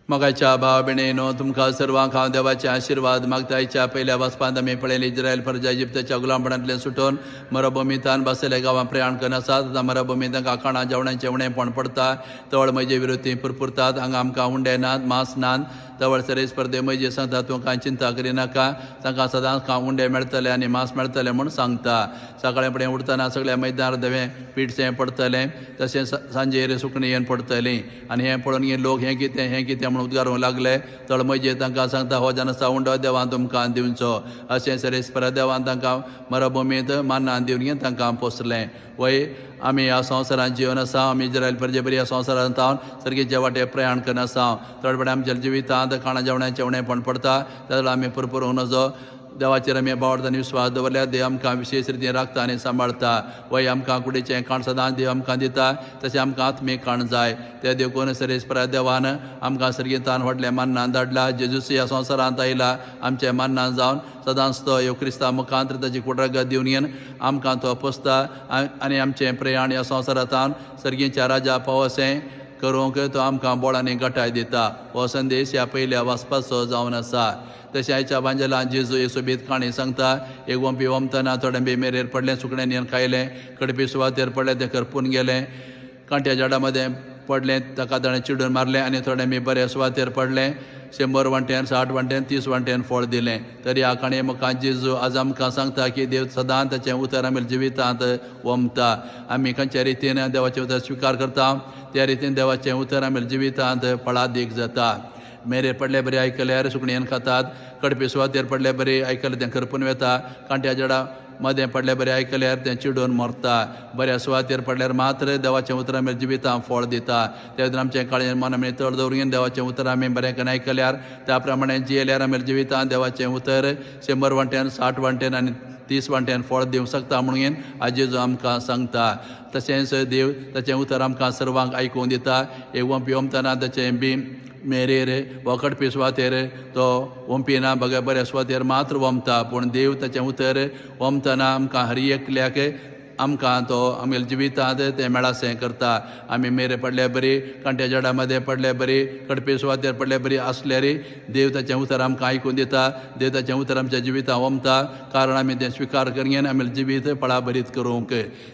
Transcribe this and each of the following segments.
मोगाच्या भाव भयणीनो तुमकां सर्वांक हांव देवाचे आशिर्वाद मागतायच्या पयल्या वचपांत आमी पळयलें इस्रायल प्रजा इजिप्तच्या गुलामपणांतल्यान सुटोवन मरुभुमींतान बसयले गांवां प्रयाण करन आसात. आतां मरुभुमींत तांकां खाणां जेवणाचें उणेंपण पडटा. तवळ म्हजे विरोधी पुरपुरतात. हांगा आमकां उंडे नात, मांस नात. तवळ सरे स्पर्धे म्हजे सांगता तूं कांय चिंता करिनाका. तांकां सदांच उंडे मेळटले आनी मांस मेळटलें म्हूण सांगता. सकाळीं फुडें उठतना सगळ्या मैदानार धवें पिठसें पडटलें. तशेंच सांजेर सुकणीं येवन पडटलीं. आनी हें पळोवन लोक हें कितें म्हूण उद्गारूंक लागले. तळ म्हजे तांकां सांगता हो जनसा उंडो देवान तुमकां दिवचो. अशें सरेस्पर देवान तांकां मरुभुमींत मान्ना दिवन तांकां पोसलें. वय आमी ह्या संवसारांत जिवन आसा. आमी इस्रायल प्रजे बरी ह्या संवसारांत हांव सर्गेचे वाटे प्रयाण करन आसा. थोडे फावटी आमच्या जिवितांत खाणा जेवणाचें उणेंपण पडटा. त्या आमी पुरपुरूंक नजो देवाचेर आमी बावडता आनी विस्वास दवरल्यार देव आमकां विशेश रितीन राखता आनी सांबाळटा. वय आमकां कुडीचें खाण सदांच देव आमकां दिता. तशें आमकां आत्मीक खाण जाय. ते देव कोण सरेस्परा देवान आमकां सर्गेंतान व्हडलें मान्नान धाडला. जेजूस ह्या संवसारांत आयला आमचें मान्नान जावन सदांच तो ह्यो क्रिस्तांव मुखांत ताची कुडरगत दिवन आमकां तो पोसता. आनी आमचें प्रयाण ह्या संवसारांत सर्गेच्या राजा पावसें करूंक तो आमकां बळ आनी घटाय दिता. हो संदेश ह्या पयल्या वाचपाचो जावन आसा. तशें आयच्या बांजलांत जेजू येसोबीत काणी सांगता. एक वंपी वमतना थोडें बेमेरेर पडलें, सुकण्यांनी खायलें. कडपी सुवातेर पडलें, तें करपून गेलें. कांट्या झाडां मदें पडलें, ताका ताणें चिडून मारलें. आनी थोडें बी बऱ्या सुवातेर पडलें. 100 वांट्यान, 60 वांट्यान, 30 वांट्यान फळ दिलें. तरी ह्या काणये मुखार जेजू आज आमकां सांगता की देव सदांच ताचें उतर आमी जिवितांत वमता. आमी खंयच्या रितीन देवाचें उतर स्विकार करता त्या रितीन देवाचें उतर आमी जिवितांत फळादीक जाता. मेरेर पडले बरें आयकल्यार सुकणीं खातात. कडपी सुवातेर पडले बरें आयकल्यार तें करपून वेता. कांट्या झाडां मदें पडलें बरें आयकल्यार तें चिडून मरता. बऱ्या सुवातेर पडल्यार मात्र देवाचें उतर आमी जिवितांत फळ दिता. त्या खातीर आमचें काळजें मन आमी तळ दवरून देवाचें उतर आमी बरें करून आयकल्यार त्या प्रमाणें जियेल्यार आमी जिवितांत देवाचें उतर 100 वांट्यान, 60 वांट्यान आनी 30 वांट्यान फळ दिवंक शकता म्हणून आज जेजू आमकां सांगता. तशेंच देव ताचें उतर आमकां सर्वांक आयकूंक दिता. एक वंपी वमतना ताचें बी मेरेर वखडपी सुवातेर तो वंपिना बऱ्या सुवातेर मात्र वमता. पूण देव ताचें उतर वमतना आमकां हर एकल्याक आमकां तो आमगेल्या जिवितांत तें मेळासें करता. आमी मेरेर पडले बरी, कांट्या झाडां मदें पडले बरी, कडपी सुवातेर पडले बरी आसल्यार देव ताचें उतर आमकां आयकून दिता. देव ताचें उतर आमच्या जिवितांत वमता. कारण आमी तें स्विकार करून आमगेलें जिवीत फळां बरीत करूंक.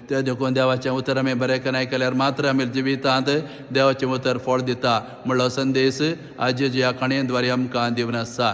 ते देखून देवाचें उतर आमी बरें करून आयकल्यार मात्र आमगेल्या जिवितांत देवाचें उतर फळ दिता म्हणलो संदेश आज जेजू ह्या काणयेन द्वारे आमकां दिवन आसा.